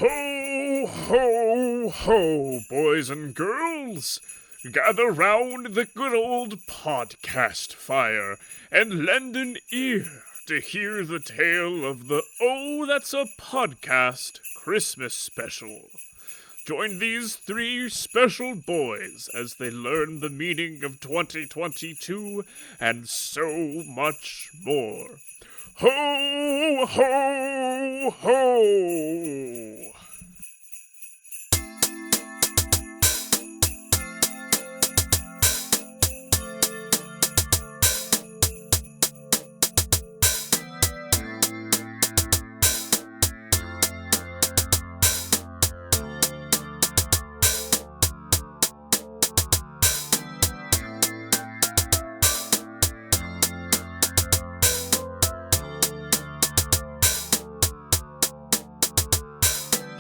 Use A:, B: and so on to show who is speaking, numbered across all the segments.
A: Ho, ho, ho, boys and girls! Gather round the good old podcast fire and lend an ear to hear the tale of the Oh, That's a Podcast Christmas Special. Join these three special boys as they learn the meaning of 2022 and so much more. Ho, ho, ho!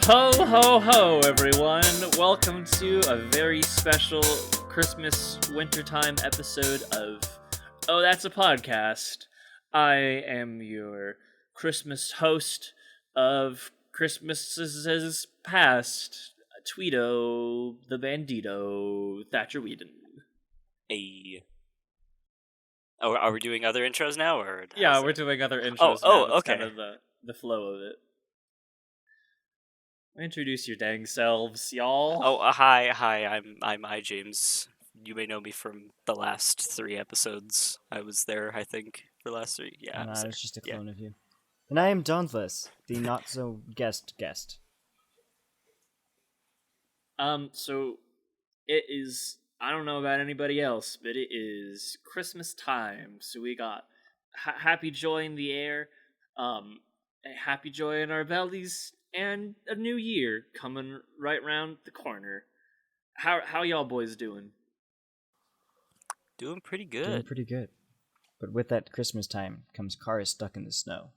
B: Ho, ho, ho, everyone! Welcome to a very special Christmas wintertime episode of Oh, That's a Podcast. I am your Christmas host of Christmases Past, Tweedo, the Bandito, Thatcher Whedon.
C: Hey. Oh, are we doing other intros now, or?
B: Yeah, we're doing other intros now.
C: Oh,
B: That's
C: okay.
B: kind of the flow of it. Introduce your dang selves, y'all.
C: Oh, hi, I'm James. You may know me from the last 3 episodes. I was there, I think, for the last 3. Yeah,
D: And I was just a
C: Yeah.
D: clone of you. And I am Dauntless, the not-so-guest.
B: So it is, I don't know about anybody else, but it is Christmas time. So we got happy joy in the air, happy joy in our bellies, and a new year coming right round the corner. How y'all boys doing?
C: Doing pretty good.
D: Doing pretty good. But with that Christmas time comes cars stuck in the snow.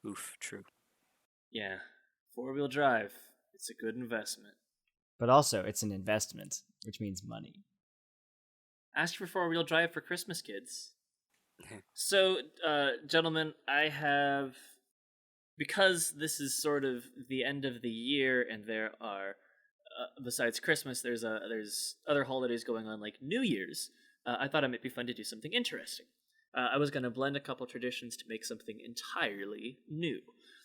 C: Oof, true.
B: Yeah, 4-wheel drive. It's a good investment.
D: But also, it's an investment, which means money.
B: Ask for 4-wheel drive for Christmas, kids. So, gentlemen, I have, because this is sort of the end of the year, and there are, besides Christmas, there's other holidays going on, like New Year's. I thought it might be fun to do something interesting. I was going to blend a couple traditions to make something entirely new.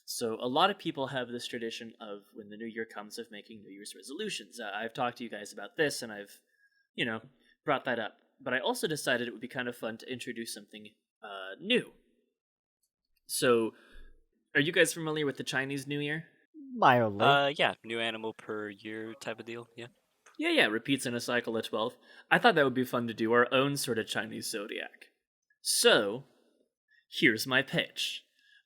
B: So a lot of people have this tradition of, when the new year comes, of making New Year's resolutions. I've talked to you guys about this, and I've, brought that up. But I also decided it would be kind of fun to introduce something new. So, are you guys familiar with the Chinese New Year?
D: Mildly.
C: Yeah, new animal per year type of deal, yeah.
B: Yeah, repeats in a cycle of 12. I thought that would be fun to do our own sort of Chinese zodiac. So, here's my pitch.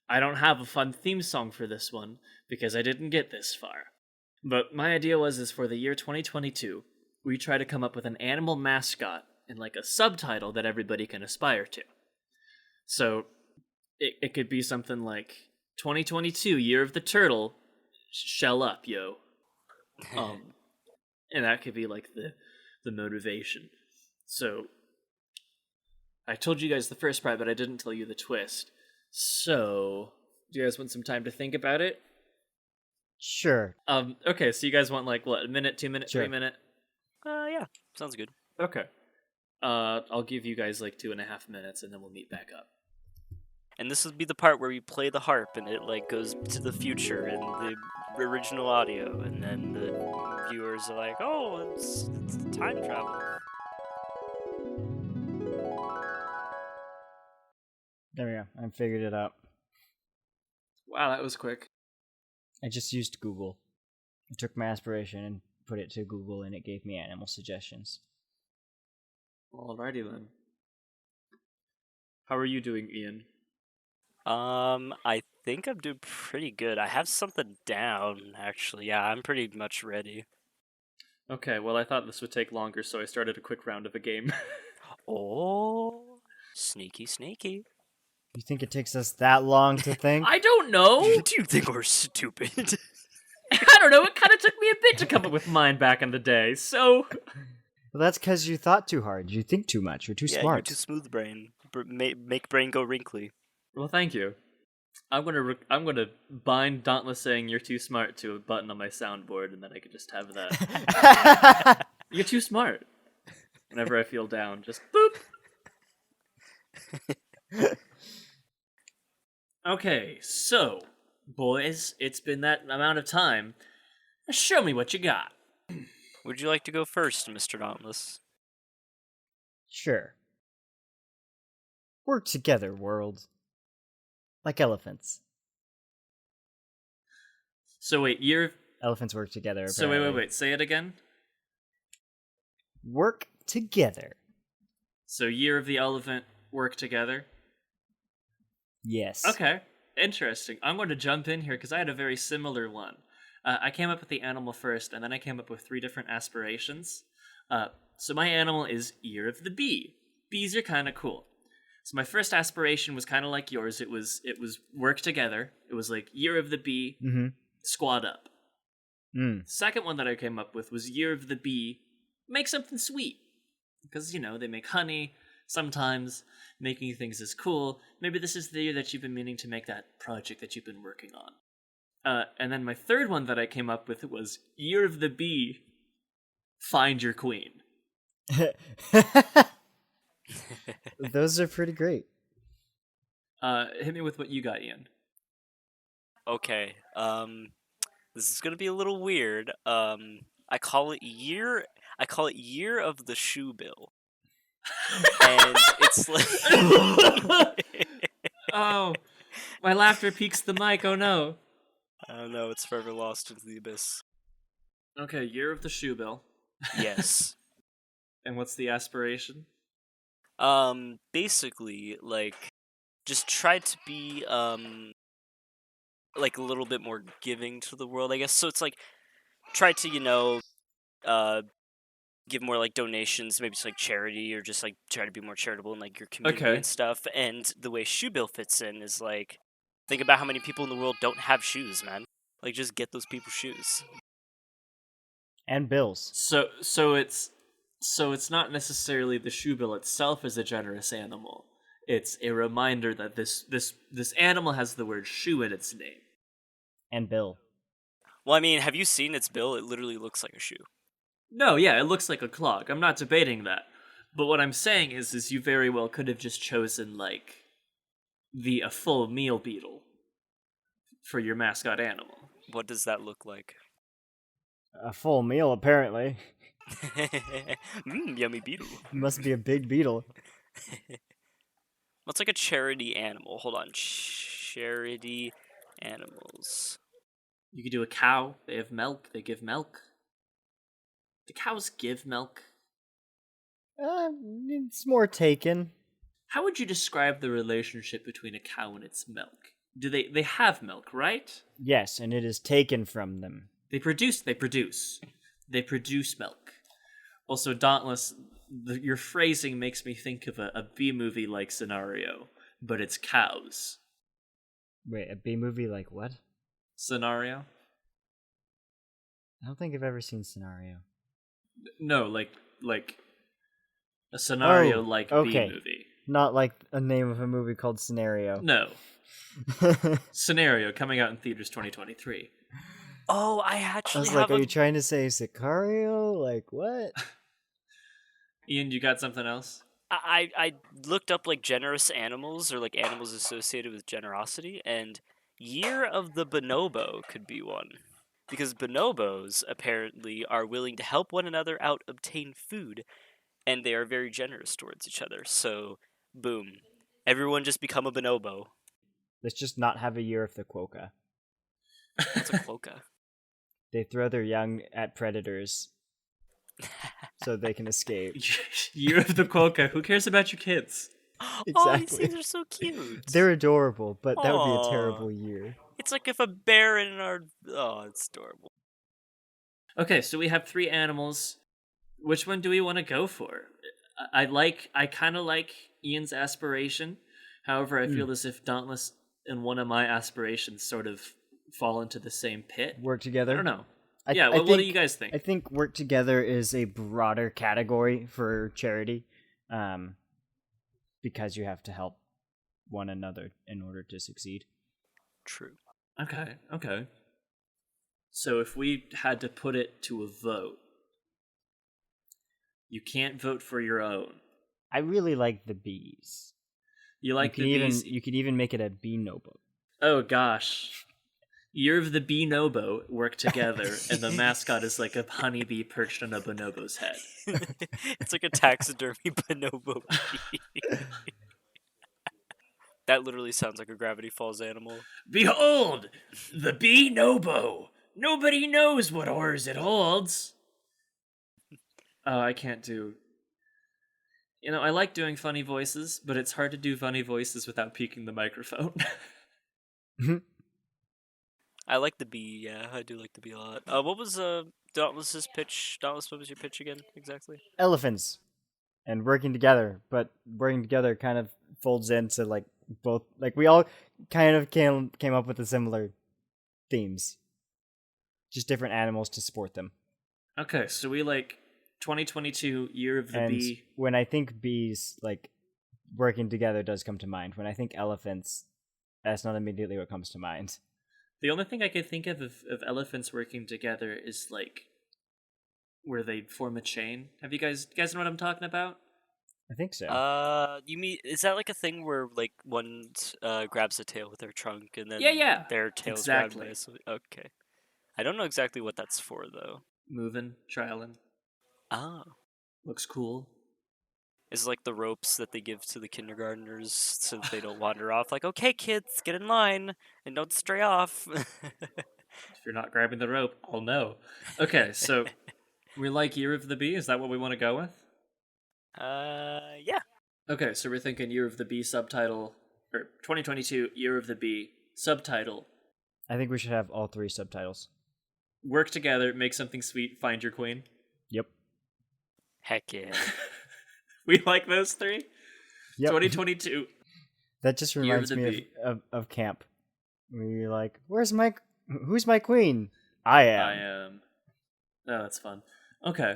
B: I don't have a fun theme song for this one, because I didn't get this far. But my idea is for the year 2022, we try to come up with an animal mascot and like a subtitle that everybody can aspire to. So, it could be something like 2022, Year of the Turtle, shell up, yo. And that could be like the motivation. So, I told you guys the first part, but I didn't tell you the twist. So, do you guys want some time to think about it?
D: Sure.
B: Okay, so you guys want like, what, a minute, 2 minutes,
D: Sure.
B: 3 minutes?
C: Yeah, sounds good.
B: Okay. I'll give you guys like 2.5 minutes, and then we'll meet back up.
C: And this would be the part where we play the harp, and it like goes to the future and the original audio, and then the viewers are like, "Oh, it's time travel."
D: There we go. I figured it out.
B: Wow, that was quick.
D: I just used Google. I took my aspiration and put it to Google, and it gave me animal suggestions.
B: Alrighty then. How are you doing, Ian?
C: I think I'm doing pretty good. I have something down, actually. Yeah, I'm pretty much ready.
B: Okay, well, I thought this would take longer, so I started a quick round of a game.
C: Oh, sneaky.
D: You think it takes us that long to think?
B: I don't know!
C: Do you think we're stupid?
B: I don't know, it kind of took me a bit to come up with mine back in the day, so...
D: Well, that's because you thought too hard. You think too much. You're too
C: Yeah,
D: smart.
C: you're too smooth brain. Make brain go wrinkly.
B: Well, thank you. I'm gonna bind Dauntless saying "you're too smart" to a button on my soundboard, and then I could just have that. You're too smart. Whenever I feel down, just boop. Okay, so boys, it's been that amount of time. Show me what you got.
C: Would you like to go first, Mr. Dauntless?
D: Sure. Work together, world. Like elephants.
B: So wait,
D: Elephants work together.
B: So
D: apparently.
B: wait. Say it again.
D: Work together.
B: So Year of the Elephant work together.
D: Yes.
B: Okay, interesting. I'm going to jump in here because I had a very similar one. I came up with the animal first, and then I came up with 3 different aspirations. So my animal is Year of the Bee. Bees are kind of cool. So my first aspiration was kind of like yours. It was work together. It was like Year of the Bee, squad up. Second one that I came up with was Year of the Bee, make something sweet. Because, they make honey. Sometimes making things is cool. Maybe this is the year that you've been meaning to make that project that you've been working on. And then my third one that I came up with was Year of the Bee, find your queen.
D: Those are pretty great.
C: Hit me with what you got, Ian. Okay. This is gonna be a little weird. I call it year of the shoe bill. And it's like
B: Oh, my laughter peaks the mic. Oh no.
C: I don't know, it's forever lost into the abyss.
B: Okay, Year of the Shoe Bill.
C: Yes.
B: And what's the aspiration?
C: Basically, like, just try to be, like, a little bit more giving to the world, I guess. So it's like, try to, give more, like, donations, maybe it's, like, charity, or just, like, try to be more charitable in, like, your community
B: Okay.
C: and stuff. And the way Shoe Bill fits in is, like, think about how many people in the world don't have shoes, man. Like, just get those people shoes.
D: And bills.
B: So it's not necessarily the shoe bill itself as a generous animal. It's a reminder that this animal has the word shoe in its name.
D: And bill.
C: Well, I mean, have you seen its bill? It literally looks like a shoe.
B: No, yeah, it looks like a clog. I'm not debating that. But what I'm saying is you very well could have just chosen, like, a full meal beetle for your mascot animal.
C: What does that look like?
D: A full meal, apparently.
C: Yummy beetle.
D: Must be a big beetle.
C: What's like a charity animal? Hold on. Charity animals.
B: You could do a cow. They have milk. They give milk. Do cows give milk?
D: It's more taken.
B: How would you describe the relationship between a cow and its milk? Do they have milk, right?
D: Yes, and it is taken from them.
B: They produce milk. Also, Dauntless, your phrasing makes me think of a B-movie-like scenario, but it's cows.
D: Wait, a B-movie like what?
B: Scenario?
D: I don't think I've ever seen Scenario.
B: No, like a scenario like
D: okay.
B: B-movie.
D: Not like a name of a movie called Scenario.
B: No. Scenario, coming out in theaters 2023.
C: Oh, I
D: I
C: actually
D: was
C: have
D: like, are you trying to say Sicario? Like, what?
B: Ian, you got something else?
C: I looked up, like, generous animals, or, like, animals associated with generosity, and Year of the Bonobo could be one. Because bonobos, apparently, are willing to help one another out obtain food, and they are very generous towards each other. So, boom. Everyone just become a bonobo.
D: Let's just not have a Year of the Quokka.
C: What's a quokka?
D: They throw their young at predators so they can escape.
B: Year of the Quokka. Who cares about your kids?
C: Oh, these
D: Exactly.
C: things are so cute.
D: They're adorable, but that would be
C: Aw.
D: a terrible year.
C: It's like if a bear in our... Oh, it's adorable.
B: Okay, so we have 3 animals. Which one do we want to go for? I kind of like Ian's aspiration. However, I feel as if Dauntless and one of my aspirations sort of fall into the same pit.
D: Work together?
B: I don't know.
D: I
B: What do you guys think?
D: I think work together is a broader category for charity, because you have to help one another in order to succeed.
C: True.
B: Okay. So if we had to put it to a vote, you can't vote for your own.
D: I really like the bees.
B: You like
D: you
B: the
D: can
B: bees?
D: You could even make it a bee nobo.
B: Oh gosh. Year of the Bee Nobo work together, and the mascot is like a honeybee perched on a bonobo's head.
C: It's like a taxidermy bonobo bee. That literally sounds like a Gravity Falls animal.
B: Behold, the Bee Nobo! Nobody knows what horrors it holds! Oh, I can't do... You know, I like doing funny voices, but it's hard to do funny voices without peeking the microphone.
C: I like the bee, yeah, I do like the bee a lot. What was Dauntless's pitch? Dauntless, what was your pitch again, exactly?
D: Elephants and working together, but working together kind of folds into like both. Like we all kind of came up with the similar themes, just different animals to support them.
B: Okay, so we like 2022 Year of the
D: And
B: Bee.
D: when I think bees, like working together does come to mind. When I think elephants, that's not immediately what comes to mind.
B: The only thing I could think of elephants working together is like where they form a chain. Have you guys know what I'm talking about?
D: I think so.
C: You mean, is that like a thing where like one grabs a tail with their trunk and then
B: Yeah.
C: their tail's
B: Exactly.
C: grabbed by okay. I don't know exactly what that's for though.
B: Moving, trialing.
C: Oh.
B: Looks cool.
C: It's like the ropes that they give to the kindergartners so that they don't wander off. Like, okay, kids, get in line and don't stray off.
B: If you're not grabbing the rope, I'll know. Okay, so we like Year of the Bee. Is that what we want to go with?
C: Yeah.
B: Okay, so we're thinking Year of the Bee subtitle, or 2022 Year of the Bee subtitle.
D: I think we should have all three subtitles.
B: Work together, make something sweet, find your queen.
D: Yep.
C: Heck yeah.
B: We like those three?
D: Yep.
B: 2022.
D: That just reminds
B: Year of the
D: me of camp. Where you're like, who's my queen? I am.
B: Oh, that's fun. Okay.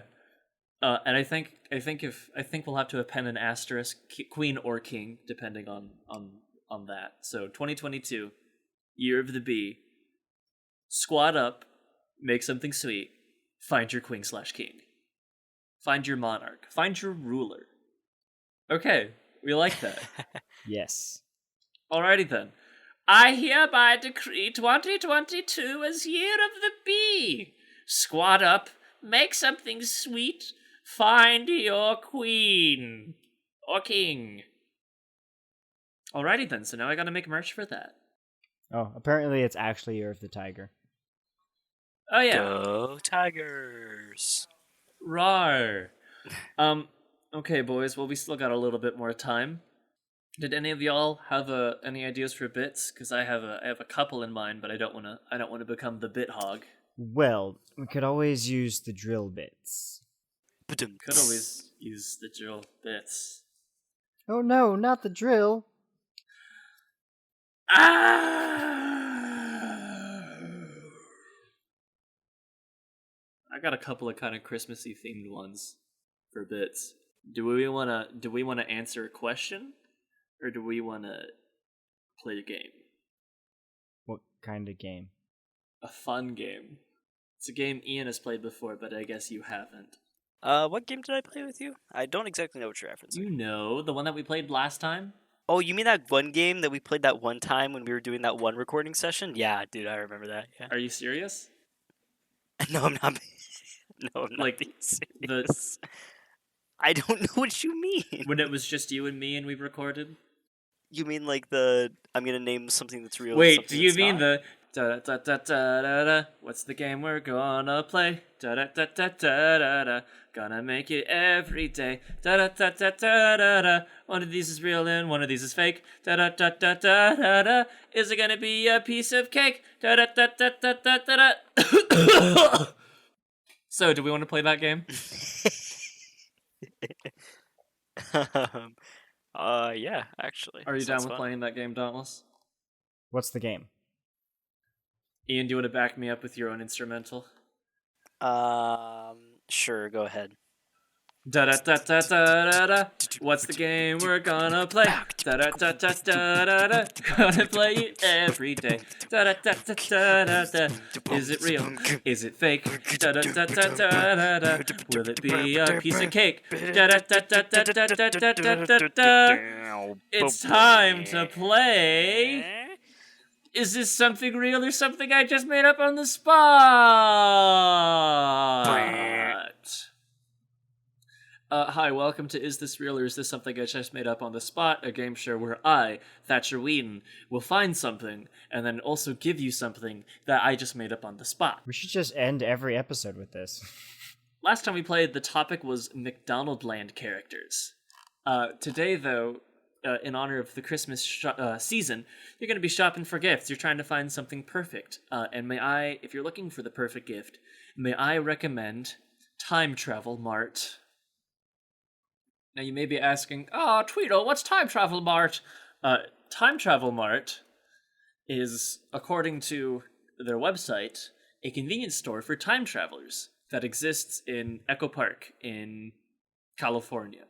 B: And I think we'll have to append an asterisk, queen or king, depending on that. So 2022, Year of the Bee. Squat up, make something sweet, find your queen/king. Find your monarch. Find your ruler. Okay, we like that.
D: Yes.
B: Alrighty then. I hereby decree 2022 as Year of the Bee. Squat up, make something sweet, find your queen. Or king. Alrighty then, so now I gotta make merch for that.
D: Oh, apparently it's actually Year of the Tiger.
B: Oh yeah.
C: Go Tigers.
B: Rawr. Okay, boys. Well, we still got a little bit more time. Did any of y'all have any ideas for bits? Because I have a couple in mind, but I don't wanna become the bit hog.
D: Well, we could always use the drill bits.
B: Could always use the drill bits.
D: Oh no, not the drill.
B: I got a couple of kind of Christmassy themed ones for bits. Do we wanna answer a question, or do we wanna play a game?
D: What kind of game?
B: A fun game. It's a game Ian has played before, but I guess you haven't.
C: What game did I play with you? I don't exactly know what you're referencing.
B: You know, the one that we played last time?
C: Oh, you mean that one game that we played that one time when we were doing that one recording session? Yeah, dude, I remember that. Yeah.
B: Are you serious?
C: No, I'm not. No, I'm not
B: Like,
C: being serious. I don't know what you mean.
B: When it was just you and me and we recorded?
C: You mean like the I'm gonna name something that's real?
B: Wait,
C: something
B: do you
C: that's
B: mean
C: not?
B: the da da da da da da? What's the game we're gonna play? Da da da da da da da. Gonna make it every day. Da da da da da da da. One of these is real and one of these is fake. Da da da da da da da. Is it gonna be a piece of cake? Da da da da da da da da. So, do we want to play that game?
C: Yeah, actually.
B: Are you
C: Sounds
B: down with
C: fun.
B: playing that game, Dauntless?
D: What's the game?
B: Ian, do you want to back me up with your own instrumental?
C: Sure, go ahead.
B: Da da da da da da. What's the game we're gonna play? Da da da da da da da. Gonna play it every day. Da da da da da da da. Is it real? Is it fake? Da da da da da da da. Will it be a piece of cake? Da da da da da da da da da da da. It's time to play. Is this something real or something I just made up on the spot? Hi, welcome to Is This Real or Is This Something I Just Made Up on the Spot, a game show where I, Thatcher Wheaton, will find something and then also give you something that I just made up on the spot.
D: We should just end every episode with this.
B: Last time we played, the topic was McDonaldland characters. Today, though, in honor of the Christmas season, you're going to be shopping for gifts. You're trying to find something perfect. And may I, if you're looking for the perfect gift, may I recommend Time Travel Mart. Now you may be asking, "Oh, Tweedle, what's Time Travel Mart?" Time Travel Mart is, according to their website, a convenience store for time travelers that exists in Echo Park in California.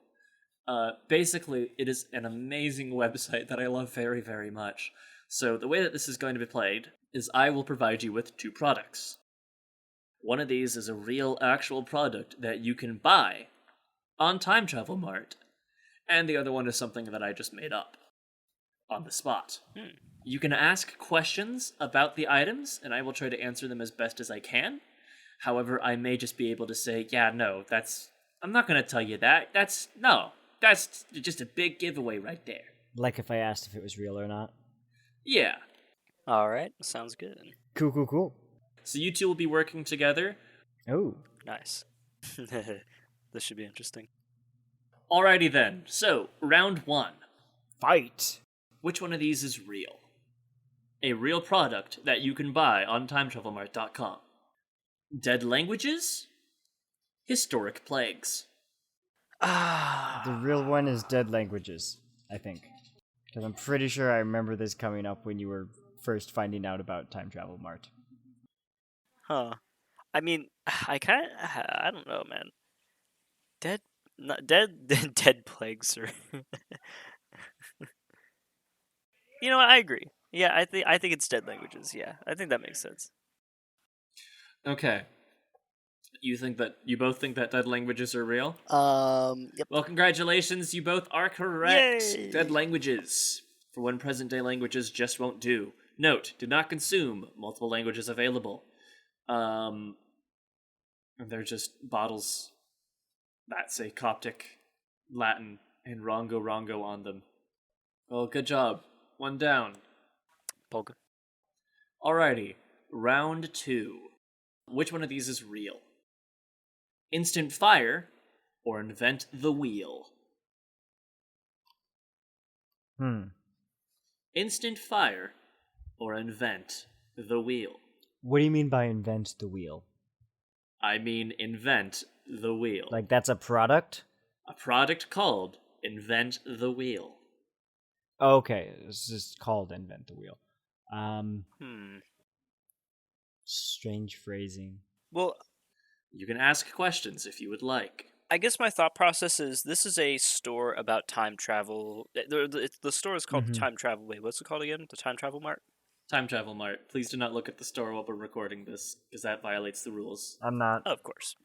B: Basically, it is an amazing website that I love very, very much. So the way that this is going to be played is I will provide you with 2 products. One of these is a real, actual product that you can buy on Time Travel Mart, and the other one is something that I just made up on the spot. You can ask questions about the items, and I will try to answer them as best as I can. However, I may just be able to say, yeah, no, I'm not going to tell you that. That's just a big giveaway right there.
D: Like if I asked if it was real or not.
B: Yeah.
C: Alright, sounds good.
D: Cool.
B: So you two will be working together.
D: Oh.
C: Nice. This should be interesting.
B: Alrighty then. So, round 1.
D: Fight!
B: Which one of these is real? A real product that you can buy on timetravelmart.com. Dead languages? Historic plagues.
D: The real one is dead languages, I think. Because I'm pretty sure I remember this coming up when you were first finding out about Time Travel Mart.
C: Huh. I mean, I don't know, man. Dead plagues are. You know what? I agree. Yeah, I think it's dead languages. Yeah, I think that makes sense.
B: Okay. You both think that dead languages are real?
C: Yep.
B: Well, congratulations, you both are correct.
C: Yay!
B: Dead languages. For when present-day languages just won't do. Note, do not consume. Multiple languages available. And they're just bottles that say Coptic, Latin, and Rongo on them. Well, good job. 1 down.
C: Polka.
B: Alrighty, round 2. Which one of these is real? Instant fire or invent the wheel? Instant fire or invent the wheel?
D: What do you mean by invent the wheel?
B: I mean invent the wheel.
D: Like that's a product?
B: A product called Invent the Wheel.
D: Okay, it's just called invent the wheel. Strange phrasing.
C: Well,
B: you can ask questions if you would like.
C: I guess my thought process is this is a store about time travel. The store is called the Time Travel. Wait, what's it called again? The Time Travel Mart?
B: Time Travel Mart. Please do not look at the store while we're recording this, because that violates the rules.
D: I'm not.
C: Of course.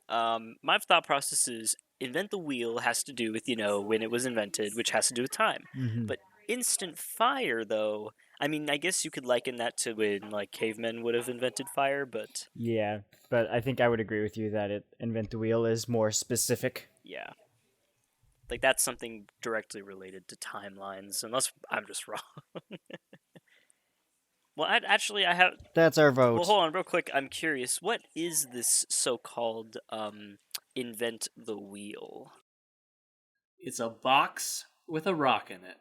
C: My thought process is invent the wheel has to do with, when it was invented, which has to do with time. But instant fire, though, I mean, I guess you could liken that to when, cavemen would have invented fire, but...
D: Yeah, but I think I would agree with you that invent the wheel is more specific.
C: Yeah. That's something directly related to timelines, unless I'm just wrong. Well, I have...
D: That's our vote.
C: Well, hold on, real quick. I'm curious. What is this so-called, invent the wheel?
B: It's a box with a rock in
C: it.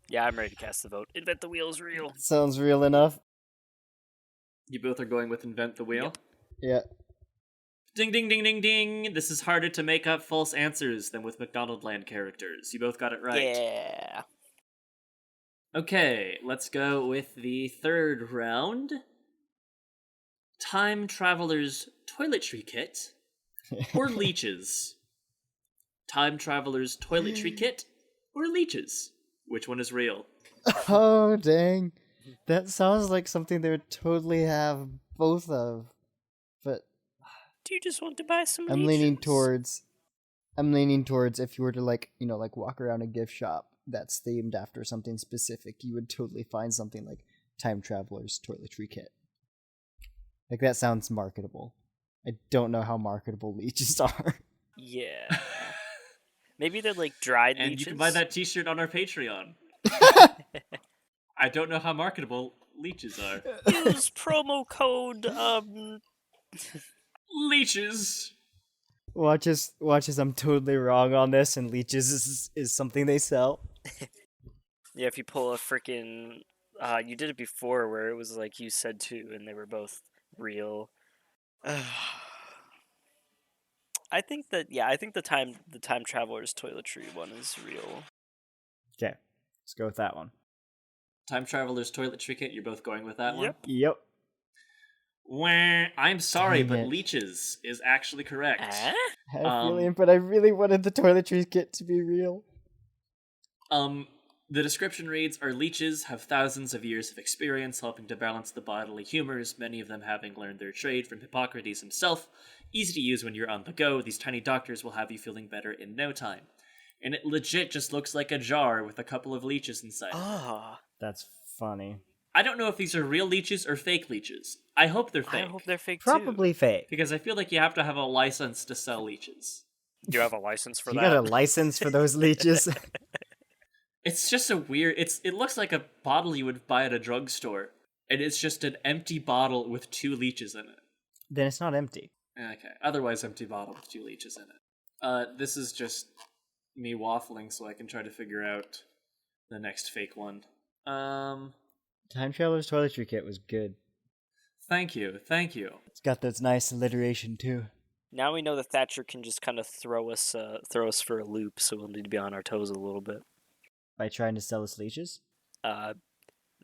C: Yeah, I'm ready to cast the vote. Invent the wheel is real.
D: Sounds real enough.
B: You both are going with invent the wheel?
D: Yeah.
B: Ding, ding, ding, ding, ding. This is harder to make up false answers than with McDonaldland characters. You both got it right.
C: Yeah.
B: Okay, let's go with the third round. Time Traveler's Toiletry Kit or Leeches? Time Traveler's Toiletry Kit or Leeches? Which one is real?
D: Oh, dang. That sounds like something they would totally have both of. But
C: Do you just want to buy some
D: I'm
C: leeches?
D: leaning towards if you were to like walk around a gift shop that's themed after something specific, you would totally find something like Time Traveler's Toiletry Kit. Like that sounds marketable. I don't know how marketable leeches are.
C: Yeah. Maybe they're like dried
B: And
C: leeches.
B: you can buy that t-shirt on our Patreon. I don't know how marketable leeches are.
C: Use promo code
B: Leeches!
D: Watch as I'm totally wrong on this, and leeches is something they sell.
C: Yeah, if you pull a freaking you did it before where it was like you said two and they were both real. I think the time traveler's toiletry one is real.
D: Okay, let's go with that one.
B: Time Traveler's Toiletry Kit, you're both going with that one?
D: Yep.
B: Wah, I'm sorry,
D: Dang
B: but
D: it.
B: Leeches is actually correct.
C: Eh?
D: I had a feeling, but I really wanted the toiletry kit to be real.
B: The description reads, our leeches have thousands of years of experience helping to balance the bodily humors, many of them having learned their trade from Hippocrates himself. Easy to use when you're on the go, these tiny doctors will have you feeling better in no time. And it legit just looks like a jar with a couple of leeches inside.
C: Ah,
D: That's funny.
B: I don't know if these are real leeches or fake leeches. I hope they're
C: I
B: fake.
C: hope they're fake
D: Probably fake.
B: Because I feel like you have to have a license to sell leeches.
C: too. Do you have a license for
D: You
C: that?
D: got a license for those leeches?
B: It's just a weird... It looks like a bottle you would buy at a drugstore. And it's just an empty bottle with 2 leeches in it.
D: Then it's not empty.
B: Okay, otherwise empty bottle with 2 leeches in it. This is just me waffling so I can try to figure out the next fake one.
D: Time Traveler's Toiletry Kit was good.
B: Thank you.
D: It's got this nice alliteration too.
C: Now we know that Thatcher can just kind of throw us for a loop, so we'll need to be on our toes a little bit.
D: By trying to sell us leeches?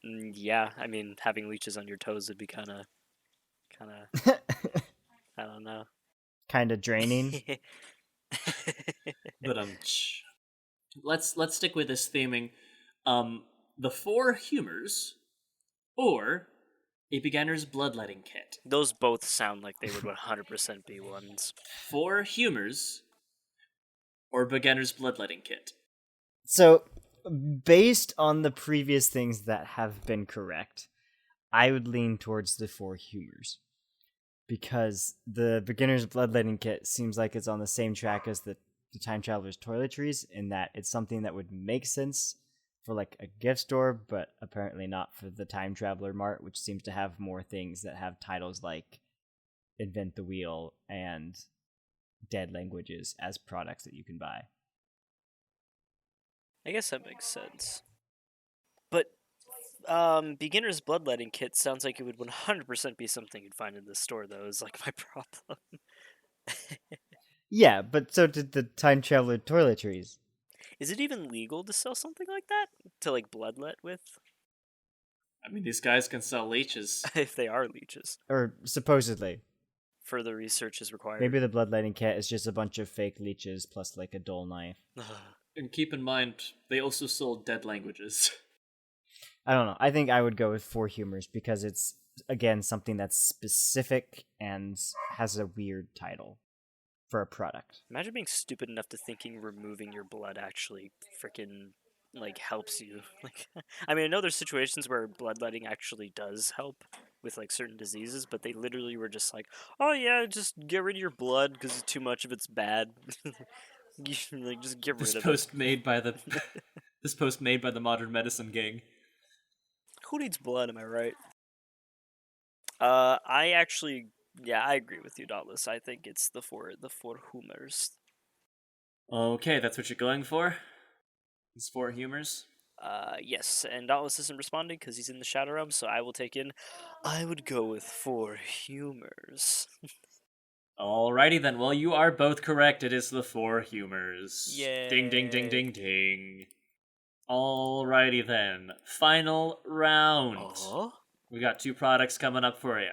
C: Yeah, I mean, having leeches on your toes would be kind of, I don't know.
D: Kind of draining.
B: But let's stick with this theming. The 4 humors or a beginner's bloodletting kit.
C: Those both sound like they would 100% be ones.
B: 4 humors or beginner's bloodletting kit.
D: So, based on the previous things that have been correct, I would lean towards the 4 humors. Because the beginner's bloodletting kit seems like it's on the same track as the Time Traveler's Toiletries, in that it's something that would make sense for like a gift store, but apparently not for the Time Traveler Mart, which seems to have more things that have titles like Invent the Wheel and Dead Languages as products that you can buy.
C: I guess that makes sense. But beginner's bloodletting kit sounds like it would 100% be something you'd find in the store, though, is like my problem.
D: Yeah, but so did the Time Traveler Toiletries.
C: Is it even legal to sell something like that? To like bloodlet with?
B: I mean, these guys can sell leeches.
C: If they are leeches.
D: Or supposedly.
C: Further research is required.
D: Maybe the bloodletting kit is just a bunch of fake leeches plus like a dull knife.
B: And keep in mind, they also sold dead languages.
D: I don't know. I think I would go with 4 humors because it's, again, something that's specific and has a weird title for a product.
C: Imagine being stupid enough to thinking removing your blood actually freaking like helps you. Like, I mean, I know there's situations where bloodletting actually does help with like certain diseases, but they literally were just like, "Oh yeah, just get rid of your blood because too much of it's bad." Like, just get rid
B: This
C: of
B: post
C: it.
B: made by the this post made by the Modern Medicine Gang.
C: Who needs blood? Am I right? I actually, yeah, I agree with you, Dauntless. I think it's the four humors.
B: Okay, that's what you're going for? It's 4 humors?
C: Yes, and Dauntless isn't responding because he's in the Shadow Realm, so I will take in. I would go with 4 humors.
B: Alrighty then, well, you are both correct. It is the 4 humors.
C: Yay.
B: Ding, ding, ding, ding, ding. Alrighty then. Final round.
C: Oh?
B: We got 2 products coming up for you.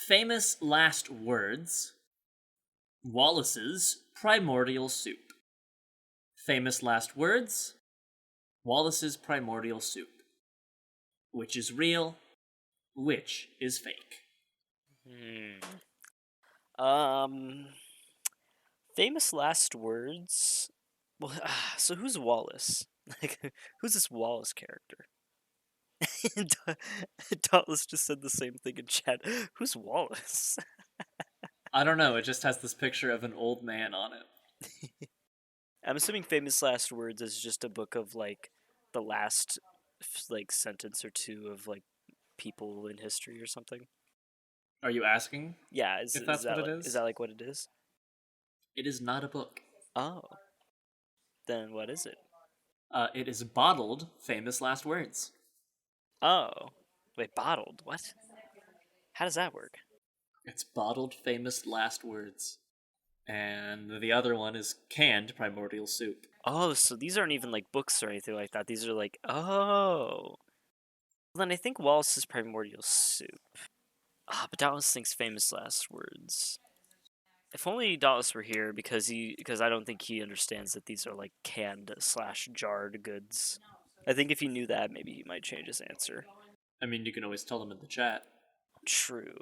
B: Famous last words. Wallace's primordial soup. Famous last words. Wallace's primordial soup. Which is real? Which is fake?
C: Famous last words. Well, so who's Wallace? Like, who's this Wallace character? Dauntless just said the same thing in chat. Who's Wallace?
B: I don't know, it just has this picture of an old man on it.
C: I'm assuming famous last words is just a book of like the last like sentence or two of like people in history or something.
B: Are you asking?
C: Yeah,
B: If that's
C: that
B: what it
C: like,
B: is?
C: Is that like what it is?
B: It is not a book.
C: Oh, then what is it?
B: It is bottled famous last words.
C: Oh, wait, bottled? What? How does that work?
B: It's bottled famous last words. And the other one is canned primordial soup.
C: Oh, so these aren't even like books or anything like that. These are like, oh. Then I think Wallace's primordial soup. But Dallas thinks famous last words. If only Dallas were here, because I don't think he understands that these are like canned / jarred goods. I think if he knew that, maybe he might change his answer.
B: I mean, you can always tell them in the chat.
C: True.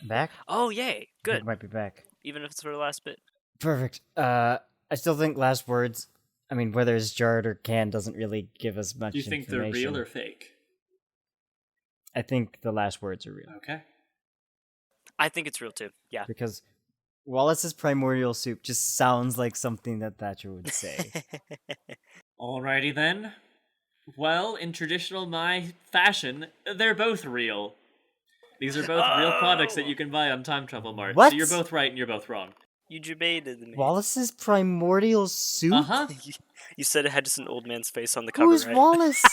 D: Back?
C: Oh, yay! Good.
D: Might be back.
C: Even if it's for the last bit.
D: Perfect. I still think last words. I mean, whether it's jarred or canned doesn't really give us much.
B: Do you think they're real or fake?
D: I think the last words are real.
B: Okay.
C: I think it's real too. Yeah.
D: Because Wallace's primordial soup just sounds like something that Thatcher would say.
B: Alrighty then. Well, in traditional my fashion, they're both real. These are both real products that you can buy on Time Travel Mart.
D: What?
B: So you're both right and you're both wrong.
C: You debated me.
D: Wallace's primordial soup?
B: Uh-huh.
C: You said it had just an old man's face on the cover,
D: Who's
C: right?
D: Wallace?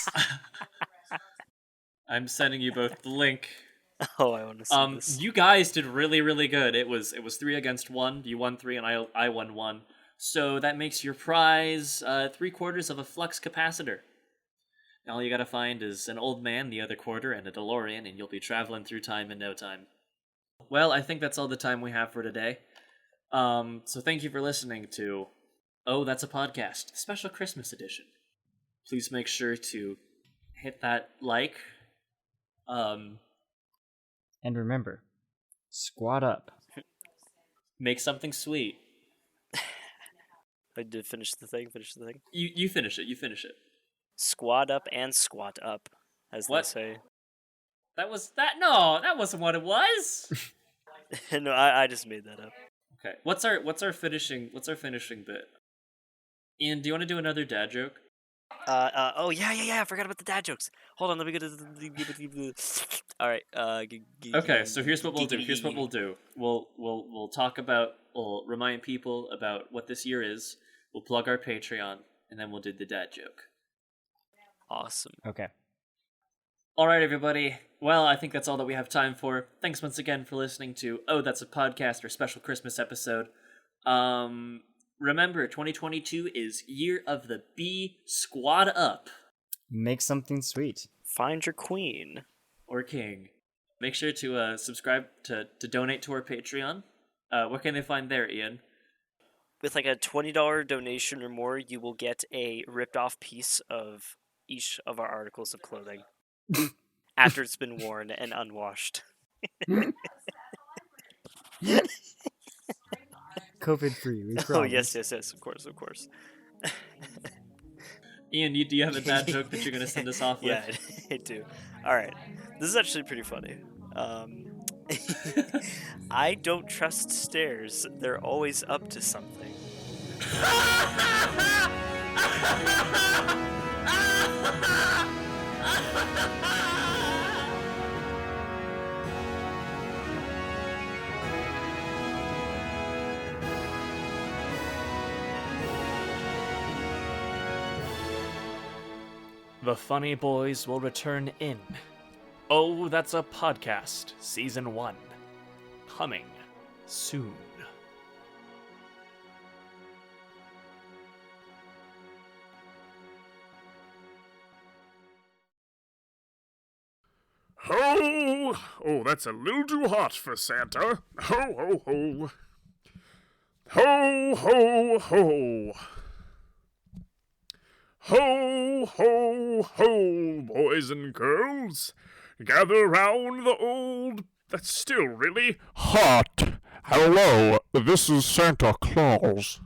B: I'm sending you both the link.
C: Oh, I want to see this.
B: You guys did really, really good. It was 3 against 1. You won 3 and I won 1. So that makes your prize 3/4 of a flux capacitor. All you gotta find is an old man, the other quarter, and a DeLorean, and you'll be traveling through time in no time. Well, I think that's all the time we have for today. So thank you for listening to Oh, That's a Podcast, special Christmas edition. Please make sure to hit that like.
D: And remember, squat up.
B: Make something sweet.
C: I did finish the thing.
B: You finish it. You finish it.
C: Squat up and squat up, as
B: What?
C: they say.
B: That wasn't what it was.
C: No, I just made that up.
B: Okay. What's our finishing bit? Ian, do you want to do another dad joke?
C: Oh yeah. I forgot about the dad jokes. Hold on, let me get to. All right.
B: Okay, so here's what we'll do. We'll talk about. We'll remind people about what this year is. We'll plug our Patreon, and then we'll do the dad joke.
C: Awesome.
D: Okay.
B: All right, everybody. Well, I think that's all that we have time for. Thanks once again for listening to Oh, That's a Podcast, our special Christmas episode. Remember, 2022 is Year of the Bee. Squad up.
D: Make something sweet.
C: Find your queen.
B: Or king. Make sure to subscribe to donate to our Patreon. What can they find there, Ian?
C: With like a $20 donation or more, you will get a ripped off piece of each of our articles of clothing after it's been worn and unwashed.
D: COVID free. We
C: Oh
D: promise.
C: yes, of course.
B: Ian, do you have a dad joke that you're going to send us off with?
C: Yeah, I do. All right, this is actually pretty funny. I don't trust stairs. They're always up to something.
A: The Funny Boys will return in Oh, That's a Podcast, Season 1. Coming soon. Ho, Oh, that's a little too hot for Santa. Ho, ho, ho. Ho, ho, ho. Ho, ho, ho, boys and girls. Gather round the old... That's still really hot. Hello, this is Santa Claus.